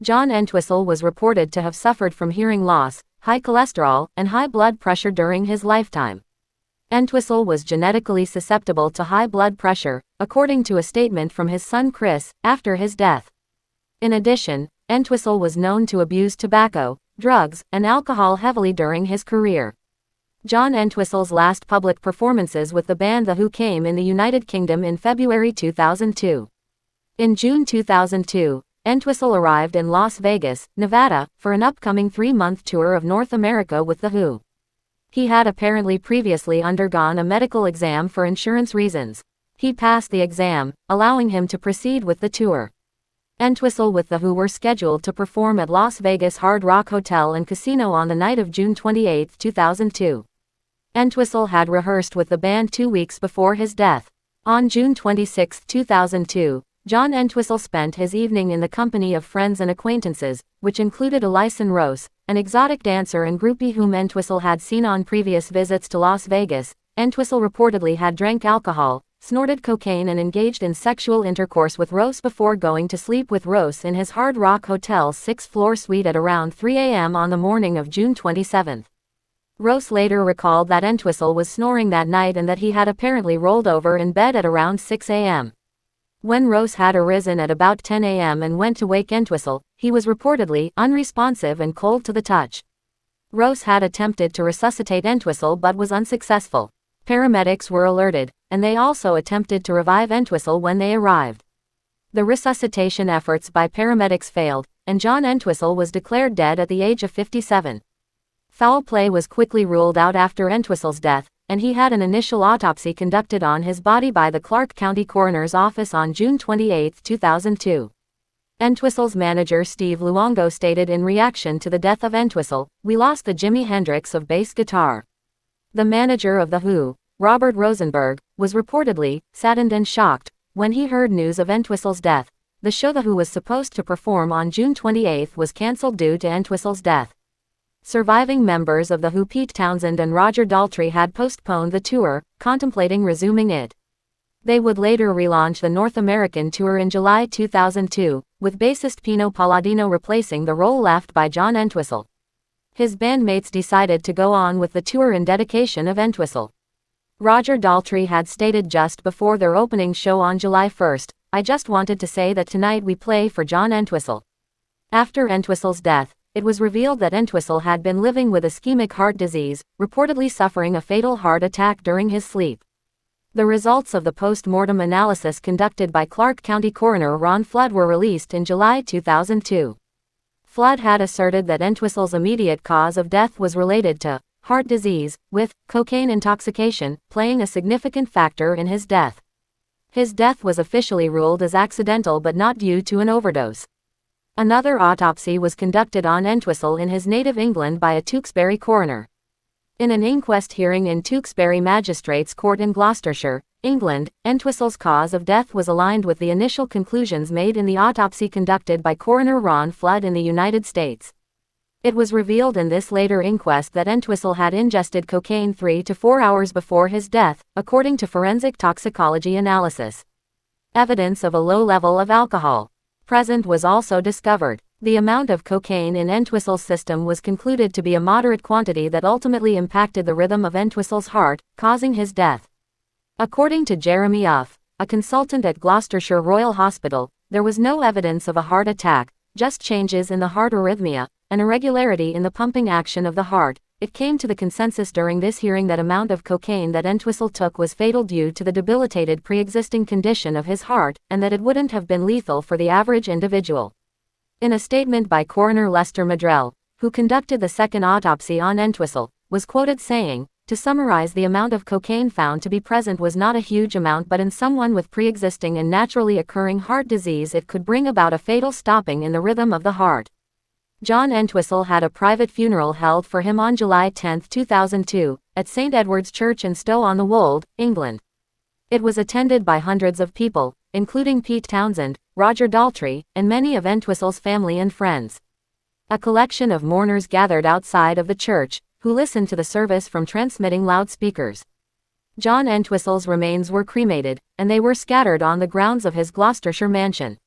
John Entwistle was reported to have suffered from hearing loss, high cholesterol, and high blood pressure during his lifetime. Entwistle was genetically susceptible to high blood pressure, according to a statement from his son Chris, after his death. In addition, Entwistle was known to abuse tobacco, drugs, and alcohol heavily during his career. John Entwistle's last public performances with the band The Who came in the United Kingdom in February 2002. In June 2002, Entwistle arrived in Las Vegas, Nevada, for an upcoming 3-month tour of North America with The Who. He had apparently previously undergone a medical exam for insurance reasons. He passed the exam, allowing him to proceed with the tour. Entwistle with The Who were scheduled to perform at Las Vegas Hard Rock Hotel and Casino on the night of June 28, 2002. Entwistle had rehearsed with the band 2 weeks before his death. On June 26, 2002, John Entwistle spent his evening in the company of friends and acquaintances, which included Alison Rose, an exotic dancer and groupie whom Entwistle had seen on previous visits to Las Vegas. Entwistle reportedly had drank alcohol, snorted cocaine and engaged in sexual intercourse with Rose before going to sleep with Rose in his Hard Rock Hotel's 6th-floor suite at around 3 a.m. on the morning of June 27. Rose later recalled that Entwistle was snoring that night and that he had apparently rolled over in bed at around 6 a.m. When Rose had arisen at about 10 a.m. and went to wake Entwistle, he was reportedly unresponsive and cold to the touch. Rose had attempted to resuscitate Entwistle but was unsuccessful. Paramedics were alerted, and they also attempted to revive Entwistle when they arrived. The resuscitation efforts by paramedics failed, and John Entwistle was declared dead at the age of 57. Foul play was quickly ruled out after Entwistle's death, and he had an initial autopsy conducted on his body by the Clark County Coroner's Office on June 28, 2002. Entwistle's manager Steve Luongo stated in reaction to the death of Entwistle, "We lost the Jimi Hendrix of bass guitar." The manager of The Who, Robert Rosenberg, was reportedly saddened and shocked when he heard news of Entwistle's death. The show The Who was supposed to perform on June 28 was cancelled due to Entwistle's death. Surviving members of The Who, Pete Townshend and Roger Daltrey, had postponed the tour, contemplating resuming it. They would later relaunch the North American tour in July 2002, with bassist Pino Palladino replacing the role left by John Entwistle. His bandmates decided to go on with the tour in dedication of Entwistle. Roger Daltrey had stated just before their opening show on July 1, "I just wanted to say that tonight we play for John Entwistle." After Entwistle's death, it was revealed that Entwistle had been living with ischemic heart disease, reportedly suffering a fatal heart attack during his sleep. The results of the post-mortem analysis conducted by Clark County Coroner Ron Flood were released in July 2002. Flood had asserted that Entwistle's immediate cause of death was related to heart disease, with cocaine intoxication playing a significant factor in his death. His death was officially ruled as accidental but not due to an overdose. Another autopsy was conducted on Entwistle in his native England by a Tewkesbury coroner. In an inquest hearing in Tewkesbury Magistrates Court in Gloucestershire, England, Entwistle's cause of death was aligned with the initial conclusions made in the autopsy conducted by Coroner Ron Flood in the United States. It was revealed in this later inquest that Entwistle had ingested cocaine 3 to 4 hours before his death, according to forensic toxicology analysis. Evidence of a low level of alcohol present was also discovered. The amount of cocaine in Entwistle's system was concluded to be a moderate quantity that ultimately impacted the rhythm of Entwistle's heart, causing his death. According to Jeremy Uff, a consultant at Gloucestershire Royal Hospital, there was no evidence of a heart attack, just changes in the heart arrhythmia, an irregularity in the pumping action of the heart. It came to the consensus during this hearing that amount of cocaine that Entwistle took was fatal due to the debilitated pre-existing condition of his heart, and that it wouldn't have been lethal for the average individual. In a statement by Coroner Lester Madrell, who conducted the second autopsy on Entwistle, was quoted saying, "To summarize, the amount of cocaine found to be present was not a huge amount, but in someone with pre-existing and naturally occurring heart disease it could bring about a fatal stopping in the rhythm of the heart." John Entwistle had a private funeral held for him on July 10, 2002, at St. Edward's Church in Stow-on-the-Wold, England. It was attended by hundreds of people, including Pete Townshend, Roger Daltrey, and many of Entwistle's family and friends. A collection of mourners gathered outside of the church, who listened to the service from transmitting loudspeakers. John Entwistle's remains were cremated, and they were scattered on the grounds of his Gloucestershire mansion.